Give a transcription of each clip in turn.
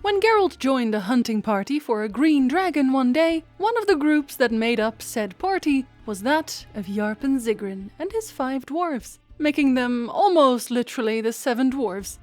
When Geralt joined a hunting party for a green dragon one day, one of the groups that made up said party was that of Yarpen Zigrin and his 5 dwarves, making them almost literally the 7 dwarves.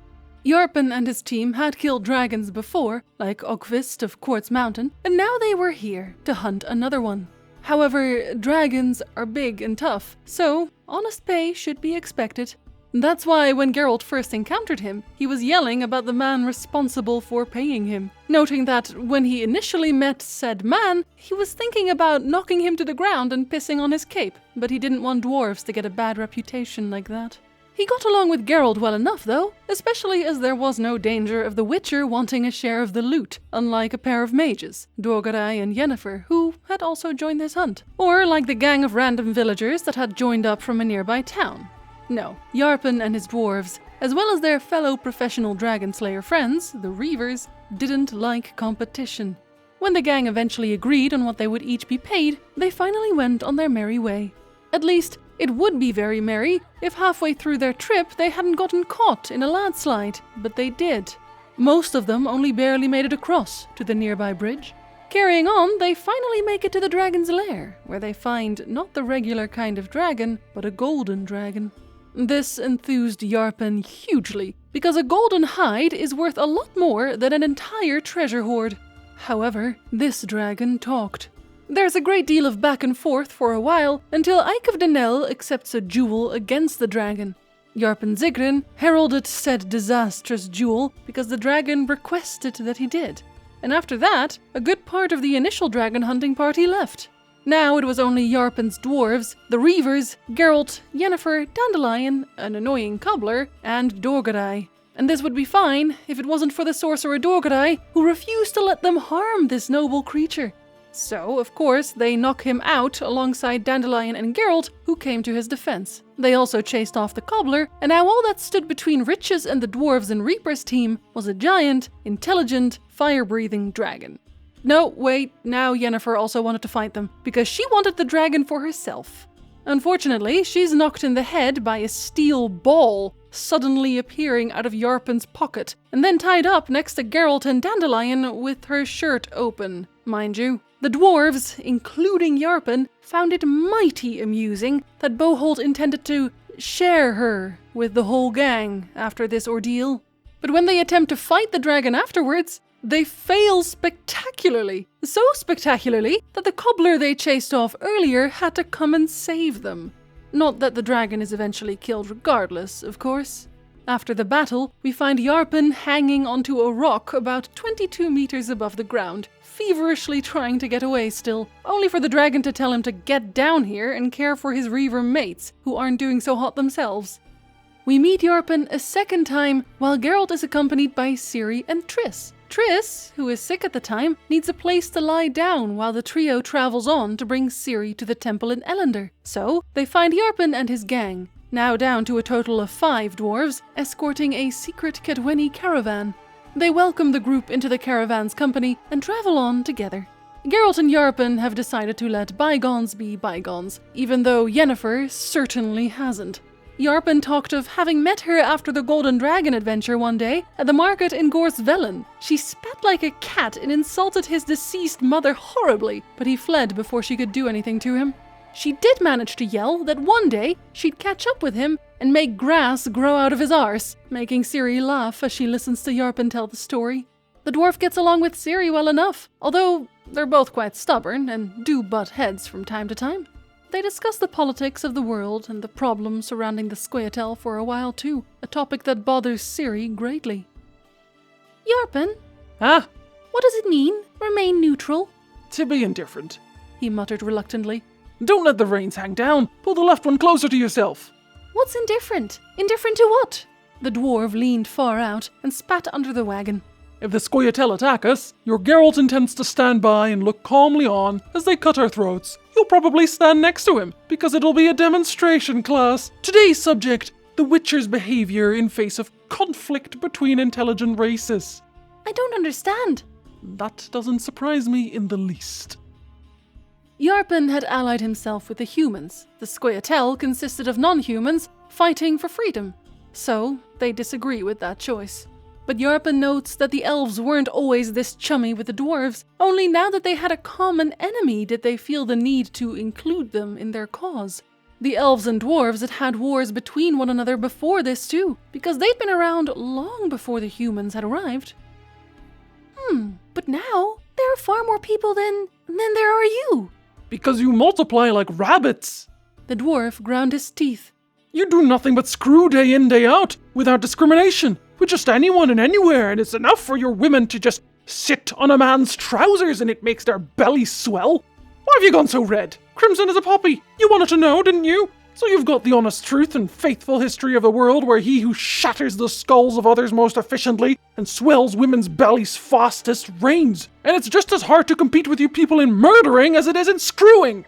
Yarpen and his team had killed dragons before, like Ogvist of Quartz Mountain, and now they were here to hunt another one. However, dragons are big and tough, so honest pay should be expected. That's why when Geralt first encountered him, he was yelling about the man responsible for paying him, noting that when he initially met said man, he was thinking about knocking him to the ground and pissing on his cape, but he didn't want dwarves to get a bad reputation like that. He got along with Geralt well enough though, especially as there was no danger of the Witcher wanting a share of the loot, unlike a pair of mages, Dorgarai and Yennefer, who had also joined this hunt, or like the gang of random villagers that had joined up from a nearby town. No, Yarpen and his dwarves, as well as their fellow professional dragon slayer friends, the Reavers, didn't like competition. When the gang eventually agreed on what they would each be paid, they finally went on their merry way. At least, it would be very merry if halfway through their trip they hadn't gotten caught in a landslide, but they did. Most of them only barely made it across to the nearby bridge. Carrying on, they finally make it to the dragon's lair, where they find not the regular kind of dragon, but a golden dragon. This enthused Yarpen hugely, because a golden hide is worth a lot more than an entire treasure hoard. However, this dragon talked. There's a great deal of back and forth for a while, until Ike of Denel accepts a duel against the dragon. Yarpen Zigrin heralded said disastrous duel because the dragon requested that he did. And after that, a good part of the initial dragon hunting party left. Now it was only Yarpen's dwarves, the Reavers, Geralt, Yennefer, Dandelion, an annoying cobbler, and Dorgarai. And this would be fine if it wasn't for the sorcerer Dorgarai, who refused to let them harm this noble creature. So, of course, they knock him out alongside Dandelion and Geralt, who came to his defense. They also chased off the cobbler, and now all that stood between Riches and the Dwarves and Reapers team was a giant, intelligent, fire-breathing dragon. No, wait, now Yennefer also wanted to fight them, because she wanted the dragon for herself. Unfortunately, she's knocked in the head by a steel ball suddenly appearing out of Yarpen's pocket, and then tied up next to Geralt and Dandelion with her shirt open, mind you. The dwarves, including Yarpen, found it mighty amusing that Boholt intended to share her with the whole gang after this ordeal. But when they attempt to fight the dragon afterwards, they fail spectacularly. So spectacularly that the cobbler they chased off earlier had to come and save them. Not that the dragon is eventually killed regardless, of course. After the battle, we find Yarpen hanging onto a rock about 22 meters above the ground, feverishly trying to get away still, only for the dragon to tell him to get down here and care for his Reaver mates, who aren't doing so hot themselves. We meet Yarpen a second time, while Geralt is accompanied by Ciri and Triss. Triss, who is sick at the time, needs a place to lie down while the trio travels on to bring Ciri to the temple in Ellender. So, they find Yarpen and his gang, now down to a total of 5 dwarves, escorting a secret Kedweni caravan. They welcome the group into the caravan's company and travel on together. Geralt and Yarpen have decided to let bygones be bygones, even though Yennefer certainly hasn't. Yarpen talked of having met her after the Golden Dragon adventure one day at the market in Gorsvelen. She spat like a cat and insulted his deceased mother horribly, but he fled before she could do anything to him. She did manage to yell that one day she'd catch up with him and make grass grow out of his arse, making Ciri laugh as she listens to Yarpen tell the story. The dwarf gets along with Ciri well enough, although they're both quite stubborn and do butt heads from time to time. They discuss the politics of the world and the problems surrounding the Scoia'tael for a while too, a topic that bothers Ciri greatly. Yarpen? Ah? What does it mean, remain neutral? To be indifferent, he muttered reluctantly. Don't let the reins hang down. Pull the left one closer to yourself. What's indifferent? Indifferent to what? The dwarf leaned far out and spat under the wagon. If the Scoia'tael attack us, your Geralt intends to stand by and look calmly on as they cut our throats. You'll probably stand next to him, because it'll be a demonstration class. Today's subject, the Witcher's behavior in face of conflict between intelligent races. I don't understand. That doesn't surprise me in the least. Yarpen had allied himself with the humans. The Scoia'tael consisted of non-humans fighting for freedom. So, they disagree with that choice. But Yarpen notes that the elves weren't always this chummy with the dwarves. Only now that they had a common enemy did they feel the need to include them in their cause. The elves and dwarves had had wars between one another before this too, because they'd been around long before the humans had arrived. But now there are far more people than there are you. Because you multiply like rabbits. The dwarf ground his teeth. You do nothing but screw day in, day out, without discrimination, with just anyone and anywhere, and it's enough for your women to just sit on a man's trousers and it makes their belly swell. Why have you gone so red? Crimson as a poppy. You wanted to know, didn't you? So you've got the honest truth and faithful history of a world where he who shatters the skulls of others most efficiently and swells women's bellies fastest reigns. And it's just as hard to compete with you people in murdering as it is in screwing.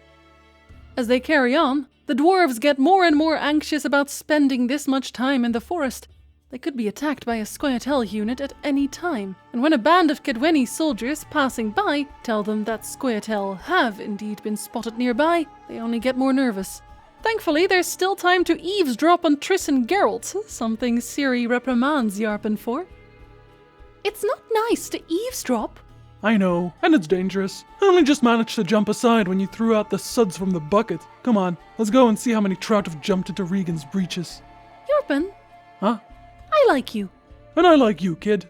As they carry on, the dwarves get more and more anxious about spending this much time in the forest. They could be attacked by a Scoia'tael unit at any time, and when a band of Kaedweni soldiers passing by tell them that Scoia'tael have indeed been spotted nearby, they only get more nervous. Thankfully, there's still time to eavesdrop on Triss and Geralt, something Ciri reprimands Yarpen for. It's not nice to eavesdrop. I know, and it's dangerous. I only just managed to jump aside when you threw out the suds from the bucket. Come on, let's go and see how many trout have jumped into Regan's breeches. Yarpen? Huh? I like you. And I like you, kid.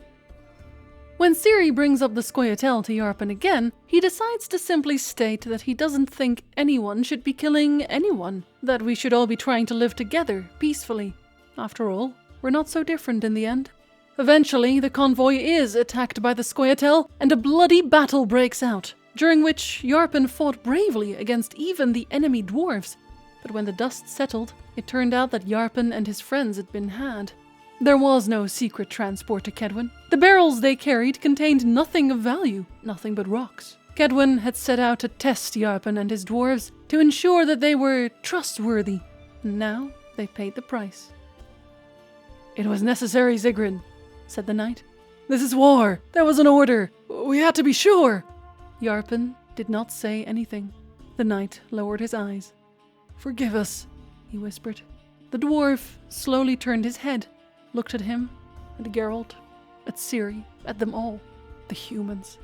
When Ciri brings up the Scoia'tael to Yarpen again, he decides to simply state that he doesn't think anyone should be killing anyone, that we should all be trying to live together, peacefully. After all, we're not so different in the end. Eventually, the convoy is attacked by the Scoia'tael, and a bloody battle breaks out, during which Yarpen fought bravely against even the enemy dwarves. But when the dust settled, it turned out that Yarpen and his friends had been had. There was no secret transport to Kaedwen. The barrels they carried contained nothing of value, nothing but rocks. Kaedwen had set out to test Yarpen and his dwarves to ensure that they were trustworthy, and now they paid the price. "It was necessary, Zigrin," said the knight. "This is war. There was an order. We had to be sure." Yarpen did not say anything. The knight lowered his eyes. "Forgive us," he whispered. The dwarf slowly turned his head, looked at him, at Geralt, at Ciri, at them all, the humans.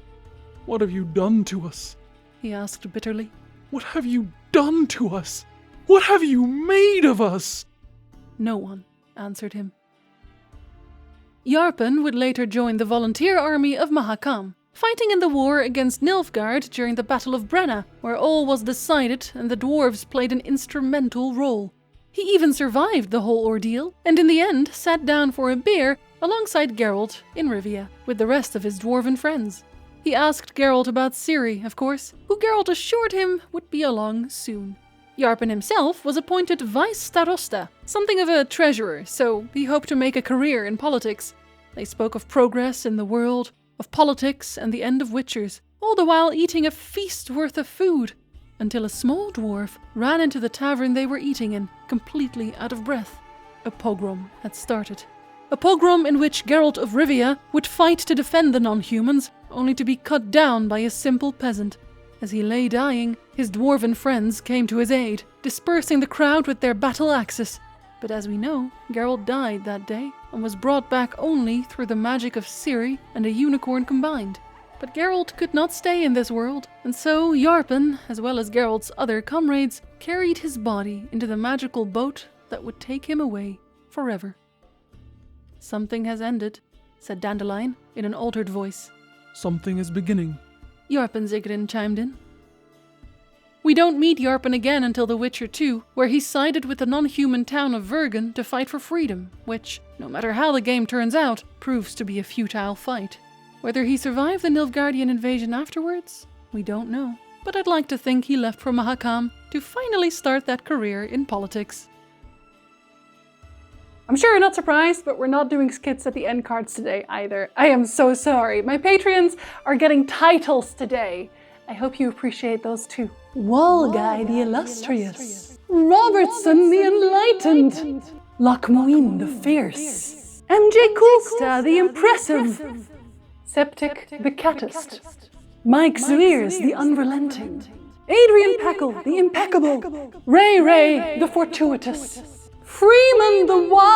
"What have you done to us?" he asked bitterly. "What have you done to us? What have you made of us?" No one answered him. Yarpen would later join the volunteer army of Mahakam, fighting in the war against Nilfgaard during the Battle of Brenna, where all was decided and the dwarves played an instrumental role. He even survived the whole ordeal, and in the end sat down for a beer alongside Geralt in Rivia, with the rest of his dwarven friends. He asked Geralt about Ciri, of course, who Geralt assured him would be along soon. Yarpen himself was appointed vice starosta, something of a treasurer, so he hoped to make a career in politics. They spoke of progress in the world, of politics and the end of witchers, all the while eating a feast worth of food, until a small dwarf ran into the tavern they were eating in, completely out of breath. A pogrom had started. A pogrom in which Geralt of Rivia would fight to defend the non-humans, only to be cut down by a simple peasant. As he lay dying, his dwarven friends came to his aid, dispersing the crowd with their battle axes. But as we know, Geralt died that day, and was brought back only through the magic of Ciri and a unicorn combined. But Geralt could not stay in this world, and so Yarpen, as well as Geralt's other comrades, carried his body into the magical boat that would take him away forever. "Something has ended," said Dandelion in an altered voice. "Something is beginning," Yarpen Zigrin chimed in. We don't meet Yarpen again until The Witcher 2, where he sided with the non-human town of Vergen to fight for freedom, which, no matter how the game turns out, proves to be a futile fight. Whether he survived the Nilfgaardian invasion afterwards, we don't know. But I'd like to think he left for Mahakam to finally start that career in politics. I'm sure you're not surprised, but we're not doing skits at the end cards today either. I am so sorry. My Patreons are getting titles today. I hope you appreciate those too. Walguy the Illustrious, Robertson the Enlightened, Lochmoin the Fierce, MJ Coolsta the Impressive, Septic the Catist, Mike Zweers the Unrelenting, Adrian Packle the Impeccable, Ray the Fortuitous, Freeman the Wise,